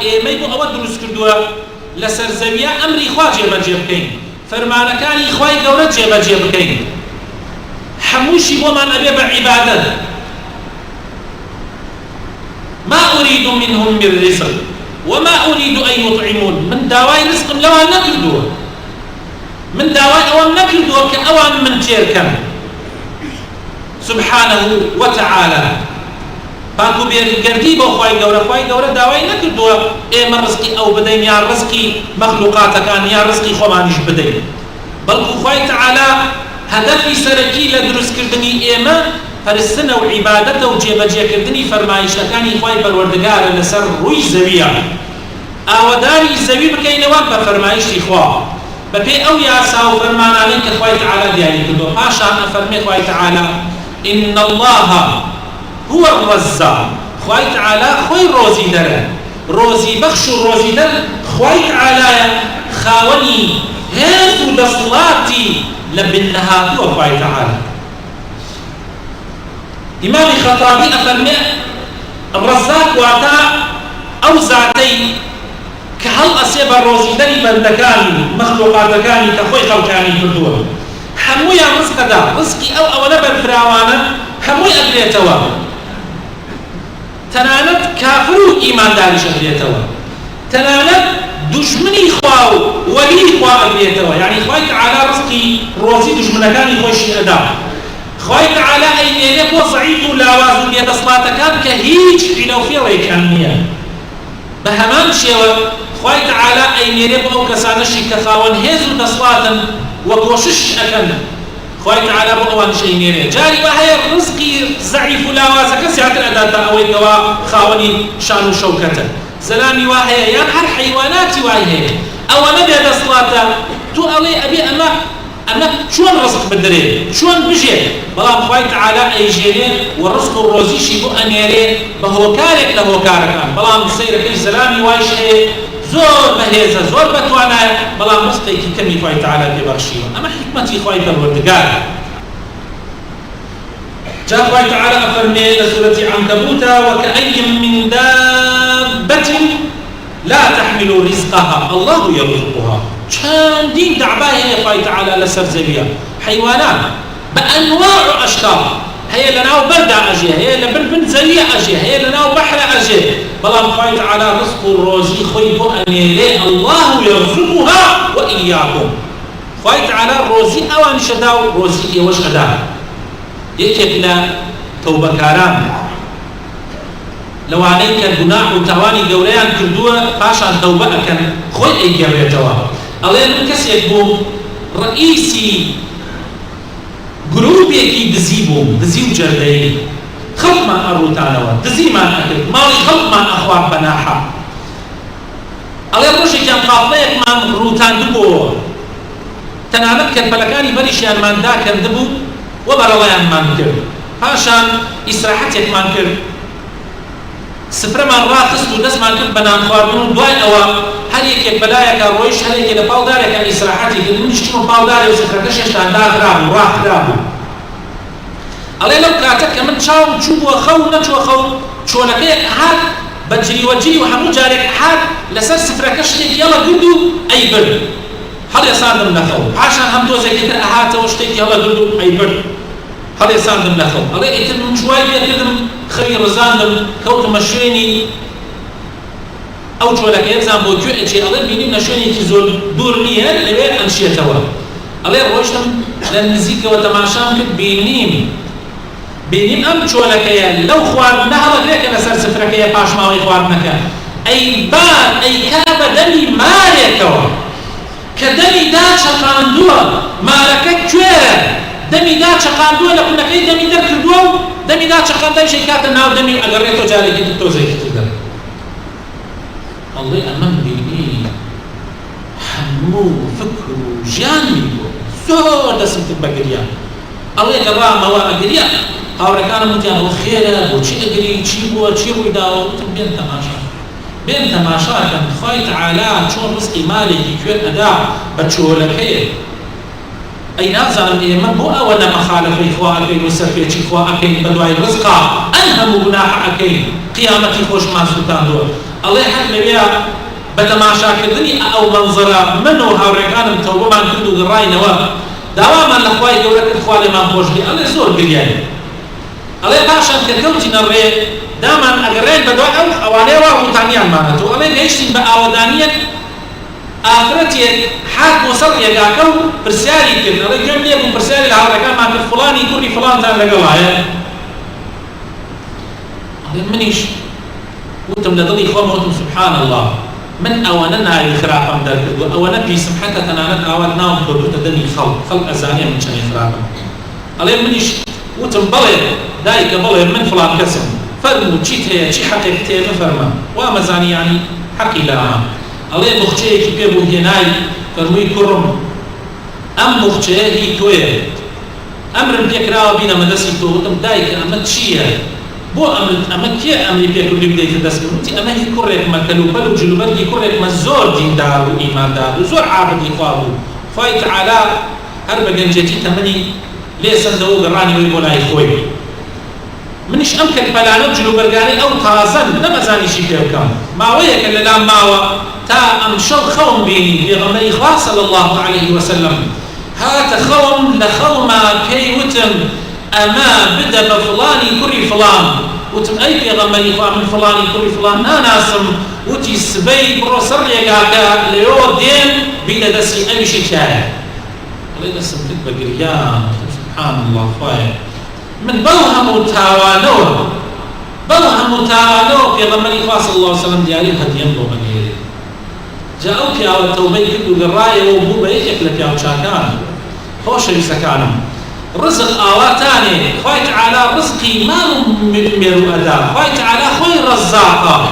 ئێمەی بۆ ئەوە دروست کردووە لەسەر زەویە ئەمری خوا جێبەجێ بکەین فەرمانەکانی خوای گەورە جێبەجێ بکەین هەمووشی بۆمان ئەبێ بە عیبادەت ما أريد منهم من رزق وما أريد أن يطعمون من داواي رزق لوان نكردوه من داواي أوان نكردوه كأوان من تيركم سبحانه وتعالى باكو بيردي بو خواي گەورە داوای نەکردووە ئێمە ڕزقی ئەو بدەین یا ڕزقی مەخلوقاتەکان یا ڕزقی خۆمانیش بدەین بەڵکو خوای تعالی هەدەفی سەرەکی لە دروستکردنی ئێمە پەرستنە و عیبادەتە و جێبەجێکردنی فەرمایشەکانی خوای پەروەردگارە لەسەر ڕووی زەویە ئاوەداری زەوی بکەینەوە بە فەرمایشی خوا بەپێ ئەو یاسا و فەرمانانەی کە خوای تعالی دیاری کردووە پاشان ئەفەرمێ خوای تعالی إن الله هو الرزاق خوای تعالی خوی روزی دەرە روزی بەخش و روزی دەر خوای تعالی خاوەنی هێز و دەسڵاتی لە بنهاتووە خوای تعالی ئیمامی خەتابی ئەفەرمێ ڕەزاق واتە ئەو زاتەی کە هەڵ ئەسێ بە ڕۆزیدەری بەندەکانی مەخلوقاتەکانی کە خۆی خەڵکانی کردووە هەموویان ڕزقەدا ڕزقی ئەوەنە بەرفراوانە هەمووی ئەگرێتەوە تەنانەت کافر و ئیمانداریش ئەگرێتەوە تەنانەت دوژمنی خوا و وەلی خوا ئەگرێتەوە یعنی خوای تعالی ڕزقی ڕۆزی دوژمنەکانی خۆشی ئەدا خوای تعالی ئەینێنێ بۆ زەعیف و لاواز و بێدەسڵاتەکان کە هیچ حیلە و فێڵێکیان نییە بە هەمان شێوە خوای تعالی ئەینێنێ بۆ ئەو کەسانەشی کە خاوەن هێز و دەسڵاتن و کۆشش ئەکەن خوای تعالی بۆ ئەوانش ئەینێنێ جاری وا هەیە ڕزقی زەعیف و لاوازەکە زیاتر ئەداتە ئەوەی کەوا خاوەنی شان و شەوکەتە زەلامی وا هەیە یان هەر حەیواناتی وای هەیە ئەوەنە بێدەسڵاتە تو ئەڵێ ئەبێ ئەمە چۆن ڕزق بدرێ چۆن بژێ بەڵام خوای تعالی ئەیژێنێ و ڕزق و ڕۆزیشی بۆ ئەنێرێ بە هۆکارێک لە هۆکارەکان بەڵام سەیرەکەی زەلامی وایش هەیە زۆر بەهێزە زۆر بەتوانایە بەڵام ڕزقێکی کەمی خوای تعالی پێبەخشیوە ئەمە حکمەتی خوای پەروەردگارە جا خوای تعالی ئەفەرمێ لە سورەتی عنکەبوتە وەکەئەیٍ من دابەة لا تحمل رزقها الله يرزقها چەندین دەعبای هەیە خوای تعالی لەسەر زەویە حەیوانات بە ئەنواع و ئەشکال هەیە لەناو بەردا ئەژێ هەیە لە بن زەویە ئەژێ هەیە لەناو بەحرە ئەژێ بەڵام خوای تعالی ڕزق و ڕۆزی خۆی بۆ ئەنێرێ الله يرزقها وإياكم خوای تعالی ڕۆزی ئەوانیش ئەدا و ڕۆزی ئێوەش ئەدا یەکێک لە تەوبەکاران لەوانەی کە گوناح و تاوانی گەورەیان کردووە پاشان تەوبە ئەکەن خۆی ئەیگەڕێتەوە ئەڵێ من کەسێک بووم ڕئیسی گروپێکی دزی بووم دزی و جەردەیی خەڵکمان ئەڕووتانەوە دزیمان ئەکرد ماڵی خەڵکمان ئەخوارد بە ناحەق ئەڵێ ڕۆژێکیان قافڵەیەکمان ڕووتاندبووە تەنانەت کەرپەلەکانی بەریشیانمان داکەندبوو و بەرەڵەیانمان کرد پاشان ئیسراحەتێکمان کرد سفرەمان ڕاخست و دەستمان کرد بە نان خواردن و دوای ئەوە هەر یەکێک بەلایەکە ڕۆیشت هەر یەکێک لە پاڵدارێکە ئیسراحەتی کرد من شتم پاڵدارێ و سفرەکە شێشتان داخرابوو ڕاخرابوو ئەڵێ لەو کاتە کە من چاوم چوو بووە خەو نەچووە خەو چۆلەکەیەک هات بە جریوەجری و هەموو جارێک هات لەسەر سفرەکە شتێکی هەڵە گرت و ئەیبرد هەڵێساندم لە خەو پاشان هەم دۆزێکی تر ئەهاتەوە شتێکی هەڵە گرت و ئەیبرد هەڵێساندم لە خەو ئەڵێ ئیتر من چوای پێکردم خەوی ڕزاندم کەوتمە شوێنی ئەو چۆلەکە یەکزان بۆ گوێ ئەچێ ئەڵێ بینیم لە شوێنێکی زۆر دوور نییە لەوێ ئەنشێتەوە ئەڵێ ڕۆیشتم لە نزیکەوە تەماشام کرد بینیم ئەم چۆلەکەیە لەو خواردنە هەڵەگرێکە لەسەر سفرەکەیە پاش ماوەی خواردنەکە ئەیبان ئەیکا بە دەمی مارێکەوە کە دەمی داچەقاندووە مارەکە کوێرە دەمی داچەقاندووە لە قونەکەی دەمی دەرکردووە و دەمی داچەقاندەی شەیکاتە ناو دەمی و ئەگەڕێتەوە جارێکی تۆزێکی تر دەر ئەڵێ ئەمەم بینی هەموو فکر و ژیانی بووە زۆر دەسم کرد بە گریان ئەڵێ گەڕامەوە ئەگریا هاوڕێکانم وتیان ئەوە خێرە بۆچی ئەگری چی بووە چی ڕوویداوە وتم بێن تەماشا بێن تەماشاکەن خوای تعالی چۆن ڕزقی مالێکی کوێر ئەدا بە چۆلەکەیە ئەی نازانم ئێمە بۆ ئەوە نەمەخالەفەی خوا ئەکەین و سەرپێچی خوا ئەکەین بە دوای ڕزقا ئەن هەموو گوناح ئەکەین قیامەتی خۆشمان سووتاندووە الله حق نبيا بتماشاكردني أو منظرة منه هاوريكانم توبة من كردو قرأي نوا دواما لخواي قولك إخوالي ما خوش لي الله زور قرياني الله باشا كركوتي نرى داما أقرين بدوا أواني واهو تانيان معناتو الله نيشتين بأودانيا آخرتي حاك مصر يقاكو برسالي كرن الله يقول ليكم برسالي لهاوريكان ما كر فلاني كوري فلان تان لقوايا الله منيش وانتم لضلي إخوان وانتم سبحان الله من أواننا الخرافة مدار كردو أوانا بيسم حتى تنانا أوان ناوم كردو تدني خلق أزانيا من شان خرافة الله منيش وتم بلد دايك بلد من فلان كسم فرمو تشيت هي تشي حقيقتي مفرما وامزاني يعني حقي لا الله مخشي كي بيبو هناي فرموي كرم أم مخشي هي توير أمر بيكراو بينا مدسي تو وتم دايك أما تشيه بو أمر كي أمر بيكرو اللي بدأ يتدسكن وتي أما هي كرك ما كلوبل وجلوبل هي كرك ما زور دين دار وإيمان دار وزور عابد يخابو فاي تعالى هرب جنجتي تمني ليس عنده قراني ويقول هاي خوي منش أمكن فلا نجلو برقاني أو تازن لما زاني شي فيه كان ما ويك اللي لا ماوى تا أمشو خوم بيني بغمي إخوة صلى الله عليه وسلم هات خوم لخوما كي وتم أما بدأ بفلاني كري فلان وتم أي بغمي إخوة من فلاني كري فلان ناسم وتي سبي بروسر يقاكا ليو دين بدا دسي أي شي كاية الله يقسم تكبر قريان سبحان الله خير من بلهم وتاوانو في ضمن إخوة صلى الله عليه وسلم دياري هديان ضو بنيري جاءوك يا التوبي كدو قراية وبو بيجك لك يا وشاكان خوش يسكانم رزق آواتاني خوي تعالى رزقي ما ممير أداء خوي تعالى خوي رزاقا